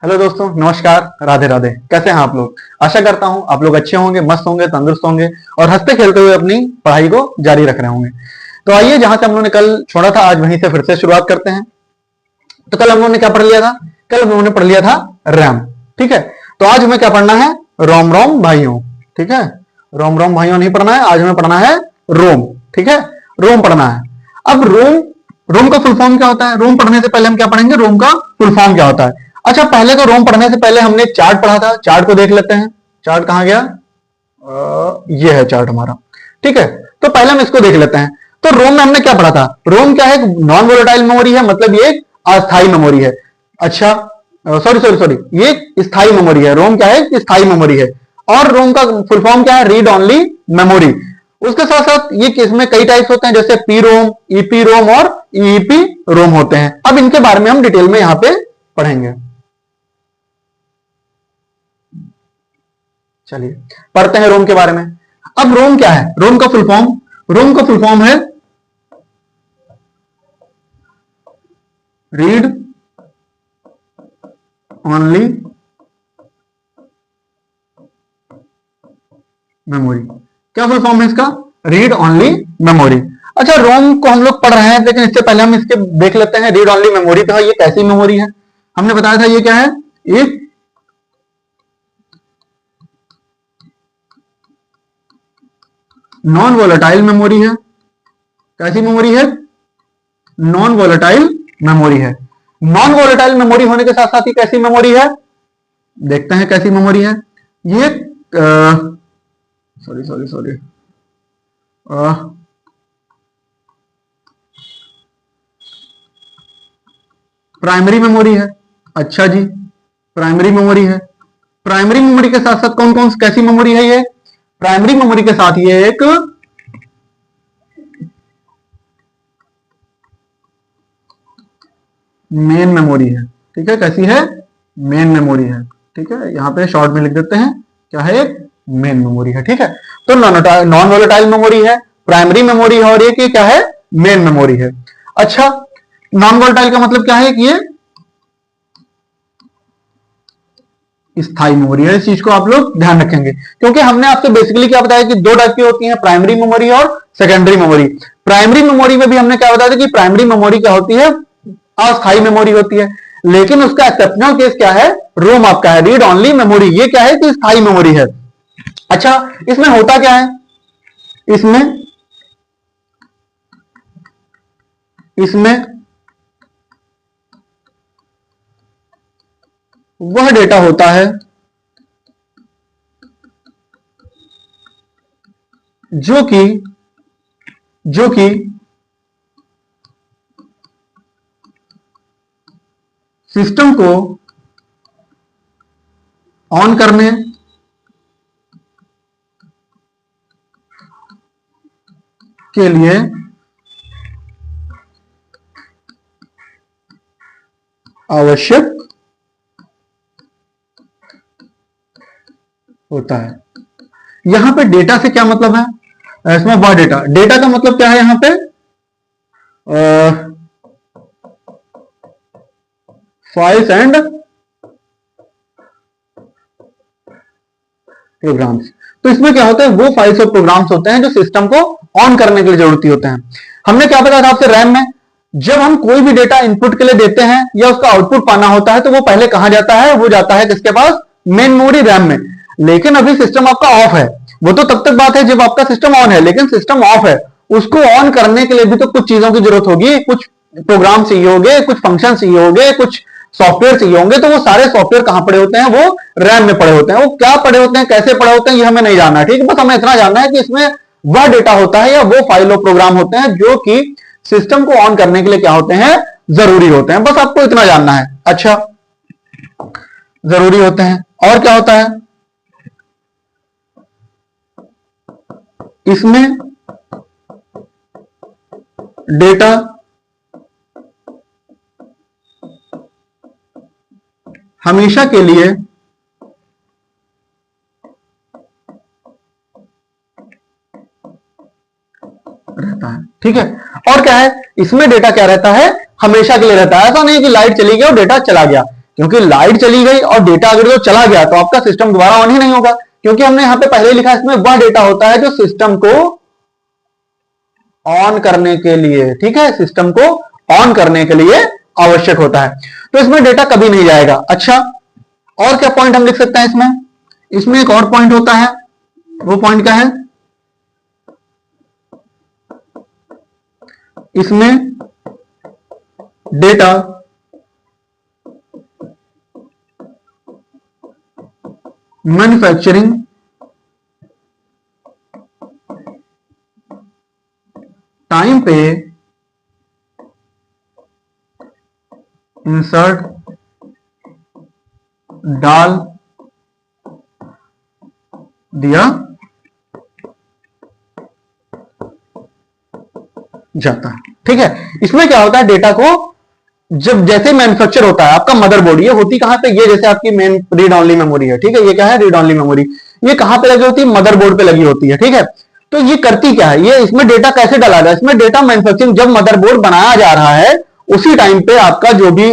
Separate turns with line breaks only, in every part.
Hello दोस्तों, नमस्कार, राधे राधे। कैसे हैं आप लोग? आशा करता हूं आप लोग अच्छे होंगे, मस्त होंगे, तंदुरुस्त होंगे और हंसते खेलते हुए अपनी पढ़ाई को जारी रख रहे होंगे। तो आइए, जहां से हम लोगों ने कल छोड़ा था आज वहीं से फिर से शुरुआत करते हैं। तो कल हम लोगों ने क्या पढ़ लिया था? कल हम लोगों ने पढ़ लिया था रैम। ठीक है, तो आज हमें क्या पढ़ना है? रोम रोम भाइयों। ठीक है, रोम रोम भाइयों नहीं पढ़ना है, आज हमें पढ़ना है रोम। ठीक है, रोम पढ़ना है। अब रोम, रोम का फुल फॉर्म क्या होता है? रोम पढ़ने से पहले हम क्या पढ़ेंगे? रोम का फुल फॉर्म क्या होता है। अच्छा, पहले तो रोम पढ़ने से पहले हमने चार्ट पढ़ा था, चार्ट को देख लेते हैं। चार्ट कहां गया? ये है चार्ट हमारा। ठीक है, तो पहले हम इसको देख लेते हैं। तो रोम में हमने क्या पढ़ा था? रोम क्या है? नॉन वोलेटाइल मेमोरी है, मतलब ये एक अस्थायी मेमोरी है। अच्छा, सॉरी सॉरी सॉरी, ये स्थायी मेमोरी है। रोम क्या है? स्थायी मेमोरी है। और रोम का फुल फॉर्म क्या है? Read only memory. उसके साथ साथ ये किसमें कई टाइप्स होते हैं, जैसे पी रोम, ईपी रोम और ईपी रोम होते हैं। अब इनके बारे में हम डिटेल में यहां पे पढ़ेंगे। चलिए पढ़ते हैं रोम के बारे में। अब रोम क्या है? रोम का फुल फॉर्म, रोम का फुल फॉर्म है रीड ओनली मेमोरी। क्या फुल फॉर्म है इसका? Read only memory. अच्छा, रोम को हम लोग पढ़ रहे हैं, लेकिन इससे पहले हम इसके देख लेते हैं रीड ओनली मेमोरी। तो ये कैसी मेमोरी है? हमने बताया था ये क्या है? एक नॉन वोलेटाइल मेमोरी है। कैसी मेमोरी है? नॉन वोलेटाइल मेमोरी है। नॉन वोलेटाइल मेमोरी होने के साथ साथ ही कैसी मेमोरी है? देखते हैं कैसी मेमोरी है ये। Sorry sorry sorry, primary memory है। अच्छा जी, प्राइमरी मेमोरी है। प्राइमरी मेमोरी के साथ साथ कौन कौन कैसी मेमोरी है ये? प्राइमरी मेमोरी के साथ ये एक मेन मेमोरी है। ठीक है, कैसी है? मेन मेमोरी है। ठीक है, यहां पे शॉर्ट में लिख देते हैं क्या है? एक मेन मेमोरी है। ठीक है, तो नॉन वोलेटाइल मेमोरी है, प्राइमरी मेमोरी है और ये क्या है? मेन मेमोरी है। अच्छा, नॉन वोलेटाइल का मतलब क्या है? कि ये स्थायी मेमोरी है। इस चीज को आप लोग ध्यान रखेंगे, क्योंकि हमने आपसे बेसिकली क्या बताया कि दो टाइप की होती है, प्राइमरी मेमोरी और सेकेंडरी मेमोरी। प्राइमरी मेमोरी में भी हमने क्या बताया था कि प्राइमरी मेमोरी क्या होती है? अस्थायी मेमोरी होती है। लेकिन उसका एक्सेप्शनल केस क्या है? रोम आपका है, रीड ओनली मेमोरी। ये क्या है? कि स्थायी मेमोरी है। अच्छा, इसमें होता क्या है? इसमें इसमें वह डेटा होता है जो कि सिस्टम को ऑन करने के लिए आवश्यक होता है। यहां पे डेटा से क्या मतलब है? इसमें वह डेटा, डेटा का मतलब क्या है यहां पे? Files and programs. तो इसमें क्या होता है? वो फाइल्स और प्रोग्राम्स होते हैं जो सिस्टम को ऑन करने के लिए जरूरत होते हैं। हमने क्या बताया था आपसे? रैम में जब हम कोई भी डेटा इनपुट के लिए देते हैं या उसका आउटपुट पाना होता है, तो वो पहले कहां जाता है? वो जाता है किसके पास? मेन मेमोरी, रैम में। लेकिन अभी सिस्टम आपका ऑफ है। वो तो तब तक बात है जब आपका सिस्टम ऑन है, लेकिन सिस्टम ऑफ है। उसको ऑन करने के लिए भी तो कुछ चीजों की जरूरत होगी, कुछ प्रोग्राम चाहिए होंगे, कुछ फंक्शन चाहिए होंगे, कुछ सॉफ्टवेयर चाहिए होंगे। तो वो सारे सॉफ्टवेयर कहां पड़े होते हैं? वो रैम में पड़े होते हैं। वो क्या पड़े होते हैं, कैसे पड़े होते हैं, ये हमें नहीं जानना है। ठीक है, बस हमें इतना जानना है कि इसमें वह डेटा होता है या वो फाइल और प्रोग्राम होते हैं जो कि सिस्टम को ऑन करने के लिए क्या होते हैं? जरूरी होते हैं। बस आपको इतना जानना है। अच्छा, जरूरी होते हैं। और क्या होता है इसमें? डेटा हमेशा के लिए रहता है। ठीक है, और क्या है? इसमें डेटा क्या रहता है? हमेशा के लिए रहता है। ऐसा नहीं कि लाइट चली गई और डेटा चला गया। क्योंकि लाइट चली गई और डेटा अगर जो चला गया तो आपका सिस्टम दोबारा ऑन ही नहीं होगा, क्योंकि हमने यहां पे पहले ही लिखा इसमें वह डेटा होता है जो सिस्टम को ऑन करने के लिए, ठीक है, सिस्टम को ऑन करने के लिए आवश्यक होता है। तो इसमें डेटा कभी नहीं जाएगा। अच्छा, और क्या पॉइंट हम लिख सकते हैं इसमें? इसमें एक और पॉइंट होता है, वो पॉइंट क्या है? इसमें डेटा मैन्युफैक्चरिंग टाइम पे इंसर्ट डाल दिया जाता है। ठीक है, इसमें क्या होता है, डेटा को जब जैसे मैन्युफैक्चर होता है आपका मदरबोर्ड, ये होती कहां पे, ये जैसे आपकी मेन रीड ऑनली मेमोरी है, ठीक है, ये क्या है, रीड ऑनली मेमोरी, ये कहां पे लगी होती है, मदरबोर्ड पे लगी होती है। ठीक है, तो ये करती क्या है, ये इसमें डेटा कैसे डाला जाए, इसमें डेटा मैन्युफैक्चरिंग जब मदरबोर्ड बनाया जा रहा है उसी टाइम पे आपका जो भी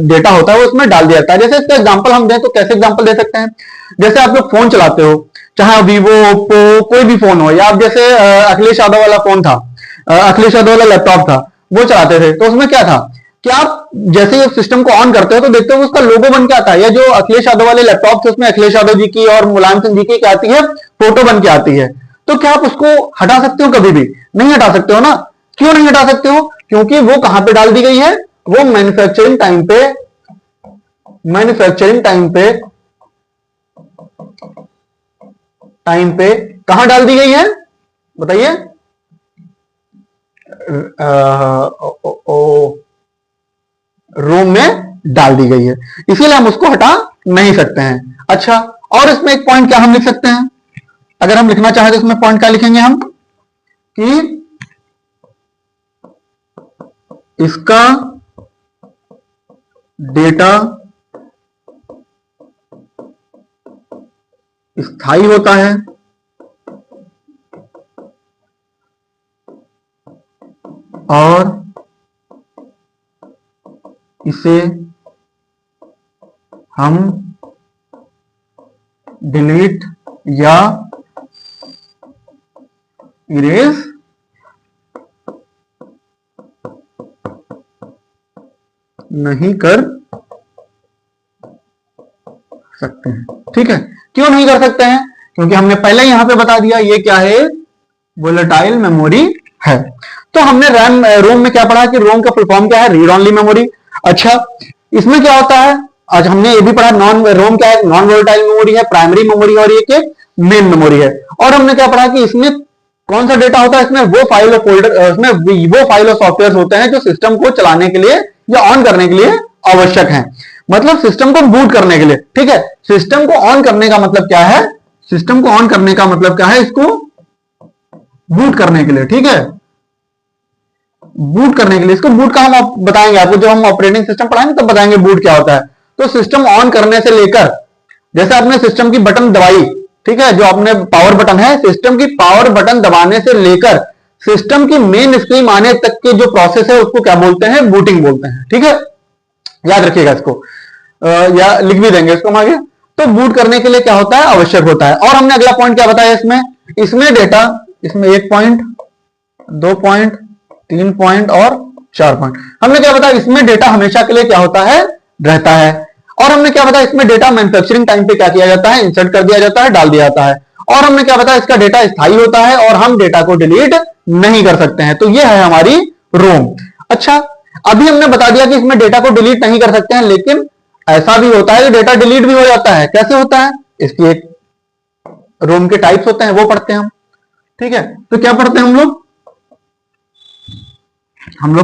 डेटा होता है वो उसमें डाल दिया जाता है। जैसे इसका एग्जांपल हम दें तो कैसे एग्जांपल दे सकते हैं, जैसे आप लोग फोन चलाते हो, चाहे वीवो, ओप्पो, कोई भी फोन हो, या आप जैसे अखिलेश यादव वाला फोन था, अखिलेश यादव वाला लैपटॉप था, वो चलाते थे, तो उसमें क्या था कि आप जैसे ही सिस्टम को ऑन करते हो तो देखते हो उसका लोगो बन के आता है, या जो अखिलेश यादव वाले लैपटॉप थे उसमें अखिलेश यादव जी की और मुलायम सिंह जी की क्या आती है, फोटो बन के आती है। तो क्या आप उसको हटा सकते हो? कभी भी नहीं हटा सकते हो ना। क्यों नहीं हटा सकते हो? क्योंकि वो कहां पे डाल दी गई है, वो मैन्युफैक्चरिंग टाइम पे कहां डाल दी गई है, बताइए? रोम में डाल दी गई है, इसीलिए हम उसको हटा नहीं सकते हैं। अच्छा, और इसमें एक पॉइंट क्या हम लिख सकते हैं, अगर हम लिखना चाहें तो इसमें पॉइंट क्या लिखेंगे हम, कि इसका डेटा स्थायी होता है और इसे हम डिलीट या इरेज नहीं कर सकते हैं। ठीक है, क्यों नहीं कर सकते हैं? क्योंकि हमने पहले यहां पे बता दिया ये क्या है, वोलेटाइल मेमोरी है। तो हमने रोम में क्या पढ़ा कि रोम का फुल फॉर्म क्या है, रीड ऑनली मेमोरी। अच्छा, इसमें क्या होता है, आज हमने ये भी पढ़ा, रोम क्या है, नॉन वोलेटाइल मेमोरी है, प्राइमरी मेमोरी और ये मेन मेमोरी है। और हमने क्या पढ़ा कि इसमें कौन सा डेटा होता है, इसमें वो फाइल और फोल्डर, इसमें वो फाइल और सॉफ्टवेयर होते हैं जो सिस्टम को चलाने के लिए या ऑन करने के लिए आवश्यक हैं, मतलब सिस्टम को बूट करने के लिए। ठीक है, सिस्टम को ऑन करने का मतलब क्या है, सिस्टम को ऑन करने का मतलब क्या है, इसको बूट करने के लिए। ठीक है, बूट करने के लिए, इसको बूट का हम बताएंगे आपको, जब हम ऑपरेटिंग सिस्टम पढ़ाएंगे तब बताएंगे बूट क्या होता है। तो सिस्टम ऑन करने से लेकर, जैसे आपने सिस्टम की बटन दबाई, ठीक है, जो आपने पावर बटन है, सिस्टम की पावर बटन दबाने से लेकर सिस्टम की मेन स्क्रीन आने तक के जो प्रोसेस है उसको क्या बोलते हैं, बूटिंग बोलते हैं। ठीक है, याद रखिएगा इसको, या लिख भी देंगे इसको हम आगे। तो बूट करने के लिए क्या होता है, आवश्यक होता है। और हमने अगला पॉइंट क्या बताया इसमें डेटा, इसमें 1 पॉइंट, 2 पॉइंट, 3 पॉइंट और 4 पॉइंट। हमने क्या बताया, इसमें डेटा हमेशा के लिए क्या होता है, रहता है। और हमने क्या बताया, इसमें डेटा मैन्युफैक्चरिंग टाइम पे क्या किया जाता है, इंसर्ट कर दिया जाता है, डाल दिया जाता है। और हमने क्या बताया, इसका डेटा स्थायी होता है और हम डेटा को डिलीट नहीं कर सकते हैं। तो ये है हमारी रोम। अच्छा, अभी हमने बता दिया कि इसमें डेटा को डिलीट नहीं कर सकते हैं, लेकिन ऐसा भी होता है कि डेटा डिलीट भी हो जाता है। कैसे होता है, इसकी एक रोम के टाइप्स होते हैं, वो पढ़ते हैं हम। ठीक है, तो क्या पढ़ते हैं हम लोग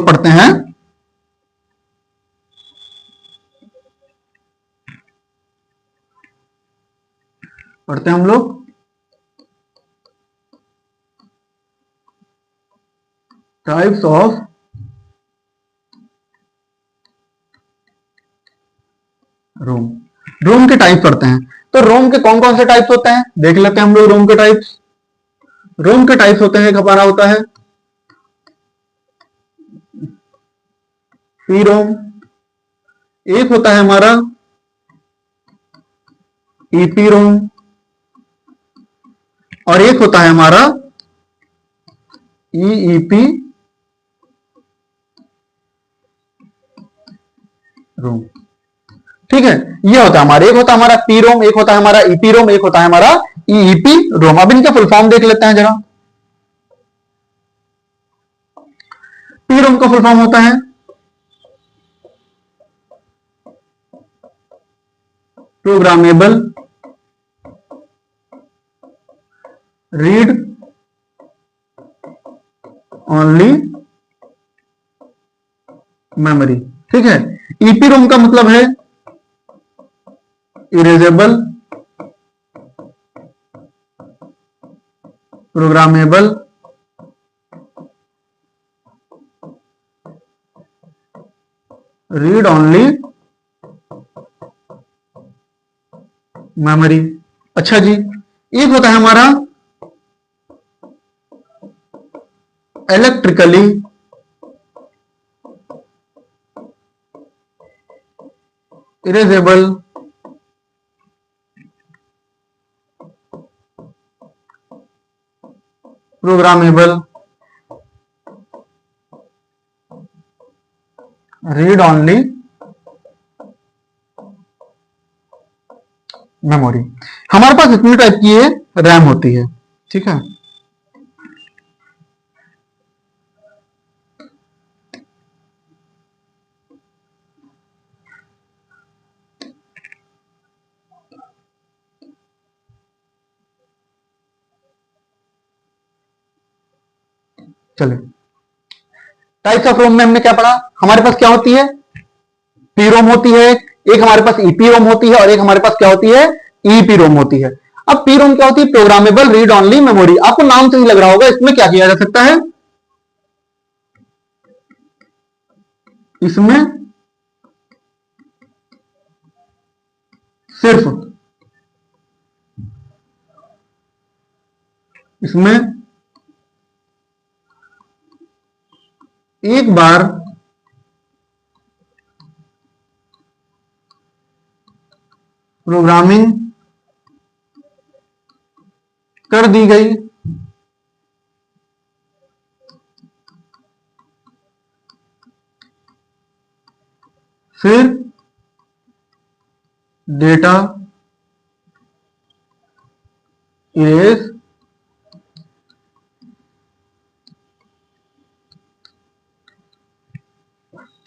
पढ़ते हैं हम लोग टाइप्स ऑफ रोम। रोम के टाइप पढ़ते हैं। तो रोम के कौन कौन से टाइप्स होते हैं, देख लेते हैं हम लोग। रोम के टाइप्स, रोम के टाइप्स होते हैं, एक हमारा होता है सी रोम, एक होता है हमारा ईपी रोम, और एक होता है हमारा ईईपी रोम। ठीक है, ये होता है हमारा, एक होता है हमारा पी रोम, एक होता है हमारा ईपी रोम, एक होता है हमारा ईईपी रोम। अब इनका फुल फॉर्म देख लेते हैं जरा। पी रोम का फुल फॉर्म होता है प्रोग्रामेबल रीड ओनली मेमोरी। ठीक है, ईपी रोम का मतलब है erasable programmable read only memory. अच्छा जी, एक होता है हमारा electrically erasable programmable read only memory. हमारे पास इतनी टाइप की ये रैम होती है। ठीक है, चलिए टाइप्स ऑफ रोम में हमने क्या पढ़ा? हमारे पास क्या होती है? पी रोम होती है, एक हमारे पास ईपी रोम होती है, और एक हमारे पास क्या होती है? ईपी रोम होती है। अब पी रोम क्या होती है? Programmable read only memory. आपको नाम से ही लग रहा होगा इसमें क्या किया जा सकता है। इसमें सिर्फ इसमें एक बार प्रोग्रामिंग कर दी गई फिर डेटा इरेज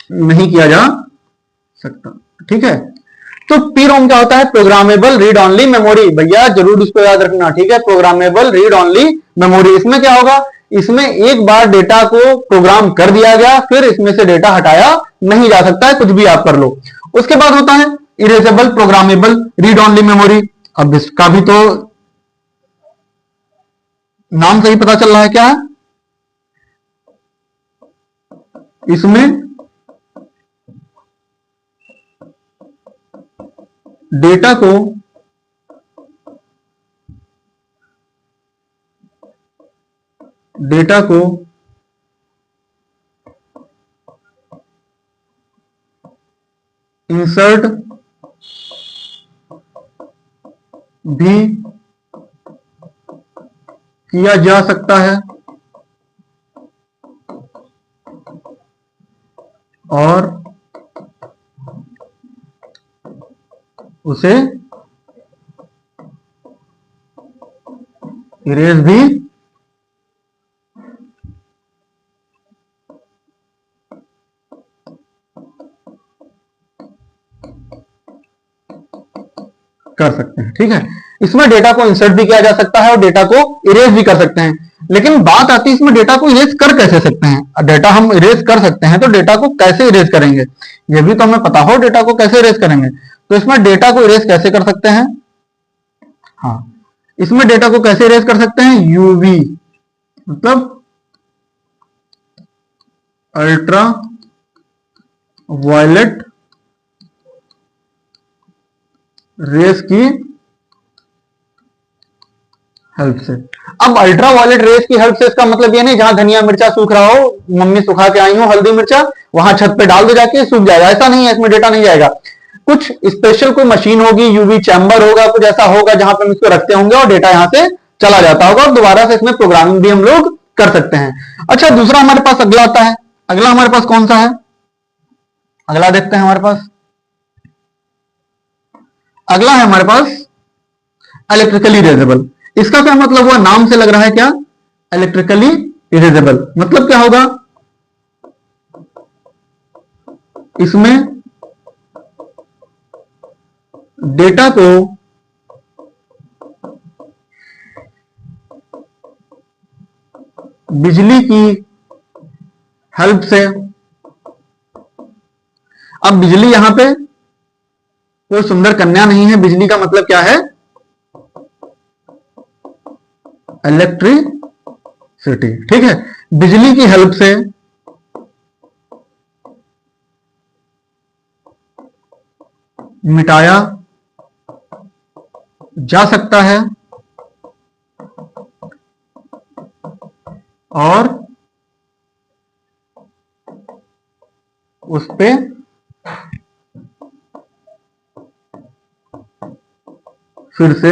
नहीं किया जा सकता। ठीक है, तो पी रोम क्या होता है? Programmable read only memory. भैया जरूर इसको याद रखना। ठीक है, प्रोग्रामेबल रीड ओनली मेमोरी। इसमें क्या होगा? इसमें एक बार डेटा को प्रोग्राम कर दिया गया, फिर इसमें से डेटा हटाया नहीं जा सकता है, कुछ भी आप कर लो। उसके बाद होता है erasable programmable read only memory. अब इसका भी तो नाम से ही पता चल रहा है क्या है। इसमें डेटा को इंसर्ट भी किया जा सकता है और उसे इरेज भी कर सकते हैं। ठीक है, इसमें डेटा को इंसर्ट भी किया जा सकता है और डेटा को इरेज भी कर सकते हैं। लेकिन बात आती है इसमें डेटा को इरेज कर कैसे सकते हैं। डेटा हम इरेज कर सकते हैं तो डेटा को कैसे इरेज करेंगे, ये भी तो हमें पता हो। डेटा को कैसे इरेज करेंगे, तो इसमें डेटा को इरेज कैसे कर सकते हैं? हाँ, इसमें डेटा को कैसे इरेज कर सकते हैं? यूवी मतलब अल्ट्रा वायलेट रेस की हेल्प से। अब अल्ट्रा वायलेट रेस की हेल्प से इसका मतलब ये नहीं जहां धनिया मिर्चा सूख रहा हो, मम्मी सुखा के आई हो हल्दी मिर्चा, वहां छत पे डाल दो जाके सूख जाएगा, ऐसा नहीं है, इसमें डेटा नहीं जाएगा। कुछ स्पेशल कोई मशीन होगी, यूवी चैम्बर होगा, कुछ ऐसा होगा जहां पे हम इसको रखते होंगे और डेटा यहां से चला जाता होगा और दोबारा से इसमें प्रोग्रामिंग भी हम लोग कर सकते हैं। अच्छा, दूसरा हमारे पास अगला आता है। अगला हमारे पास कौन सा है? अगला देखते हैं हमारे पास। अगला है हमारे पास इलेक्ट्रिकली इरेजेबल। इसका क्या मतलब हुआ? नाम से लग रहा है क्या? इलेक्ट्रिकली इरेजेबल मतलब क्या होगा? इसमें डेटा को बिजली की हेल्प से, अब बिजली यहां पे कोई सुंदर कन्या नहीं है, बिजली का मतलब क्या है? इलेक्ट्रिसिटी, ठीक है। बिजली की हेल्प से मिटाया जा सकता है और उस पे फिर से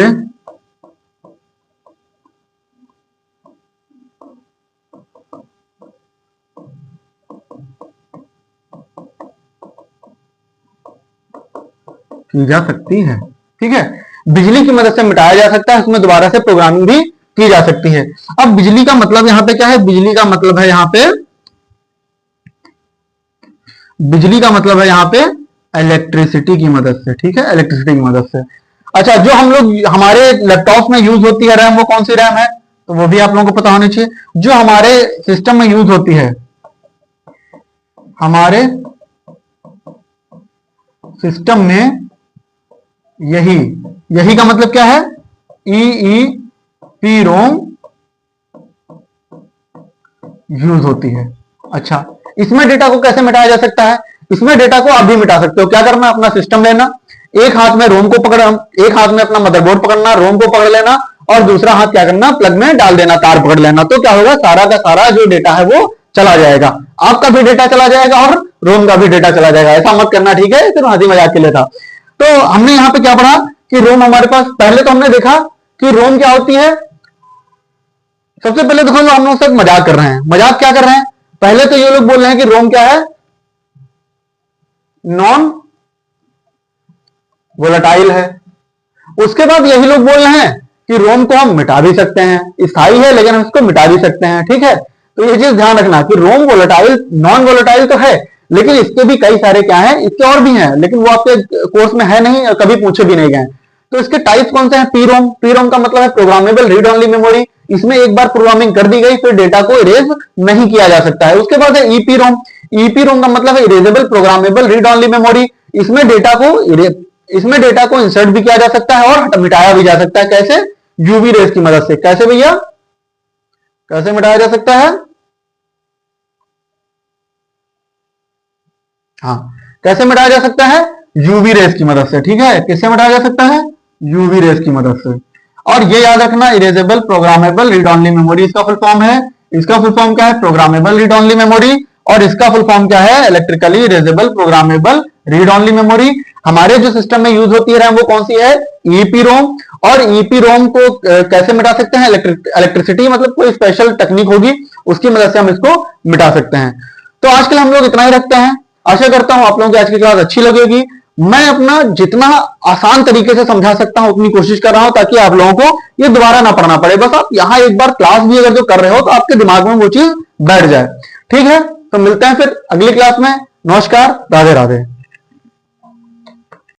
की जा सकती है, ठीक है। बिजली की मदद से मिटाया जा सकता है, उसमें दोबारा से प्रोग्रामिंग भी की जा सकती है। अब बिजली का मतलब यहां पे क्या है? बिजली का मतलब है यहां पे, बिजली का मतलब है यहां पे इलेक्ट्रिसिटी की मदद से, ठीक है, इलेक्ट्रिसिटी की मदद से। अच्छा, जो हम लोग हमारे लैपटॉप में यूज होती है रैम, वो कौन सी रैम है? तो वो भी आप लोगों को पता होनी चाहिए। जो हमारे सिस्टम में यूज होती है, हमारे सिस्टम में यही, यही का मतलब क्या है? EEPROM यूज होती है। अच्छा, इसमें डेटा को कैसे मिटाया जा सकता है? इसमें डेटा को आप भी मिटा सकते हो। क्या करना? अपना सिस्टम लेना, एक हाथ में रोम को पकड़, एक हाथ में अपना मदरबोर्ड पकड़ना, रोम को पकड़ लेना और दूसरा हाथ क्या करना? प्लग में डाल देना, तार पकड़ लेना। तो क्या होगा? सारा का सारा जो डेटा है वो चला जाएगा, आपका भी डेटा चला जाएगा और रोम का भी डेटा चला जाएगा। ऐसा मत करना, ठीक है, सिर्फ हंसी मजाक के लिए था। तो हमने यहां पे क्या पढ़ा कि रोम हमारे पास, पहले तो हमने देखा कि रोम क्या होती है। सबसे पहले देखो, हम लोग सब मजाक कर रहे हैं। मजाक क्या कर रहे हैं? पहले तो ये लोग बोल रहे हैं कि रोम क्या है? नॉन वोलेटाइल है। उसके बाद यही लोग बोल रहे हैं कि रोम को हम मिटा भी सकते हैं, स्थायी है लेकिन हम इसको मिटा भी सकते हैं, ठीक है। तो ये चीज ध्यान रखना कि रोम वोलेटाइल, नॉन वोलेटाइल तो है लेकिन इसके भी कई सारे क्या है, इसके और भी हैं, लेकिन वो आपके कोर्स में है नहीं, कभी पूछे भी नहीं गए। तो इसके टाइप्स कौन से हैं? पीरोम, पीरोम का मतलब है प्रोग्रामेबल रीड ओनली मेमोरी। इसमें एक बार प्रोग्रामिंग कर दी गई फिर डेटा को इरेज नहीं किया जा सकता है। उसके बाद है ईपीरोम, ईपीरोम का मतलब है erasable programmable read only memory. इसमें डेटा को इंसर्ट भी किया जा सकता है और मिटाया भी जा सकता है। कैसे? यूवी रेस की मदद से। कैसे भैया? कैसे मिटाया जा सकता है? हाँ, कैसे मिटाया जा सकता है? यूवी रेस की मदद से, ठीक है। किससे मिटाया जा सकता है? यूवी रेस की मदद से। और ये याद रखना, erasable programmable read only memory इसका फुल फॉर्म है। इसका फुल फॉर्म क्या है? Programmable read only memory. और इसका फुल फॉर्म क्या है? Electrically erasable programmable read only memory. हमारे जो सिस्टम में यूज होती है रैम, वो कौन सी है? ईपीरोम। और ईपीरोम को कैसे मिटा सकते हैं? इलेक्ट्रिसिटी, मतलब कोई स्पेशल टेक्निक होगी उसकी मदद से हम इसको मिटा सकते हैं। तो आज के लिए हम लोग इतना ही रखते हैं। आशा करता हूं आप लोगों की आज की क्लास अच्छी लगेगी। मैं अपना जितना आसान तरीके से समझा सकता हूं उतनी कोशिश कर रहा हूं ताकि आप लोगों को ये दोबारा ना पढ़ना पड़े। बस आप यहां एक बार क्लास भी अगर जो कर रहे हो तो आपके दिमाग में वो चीज बैठ जाए, ठीक है। तो मिलते हैं फिर अगली क्लास में। नमस्कार, राधे राधे।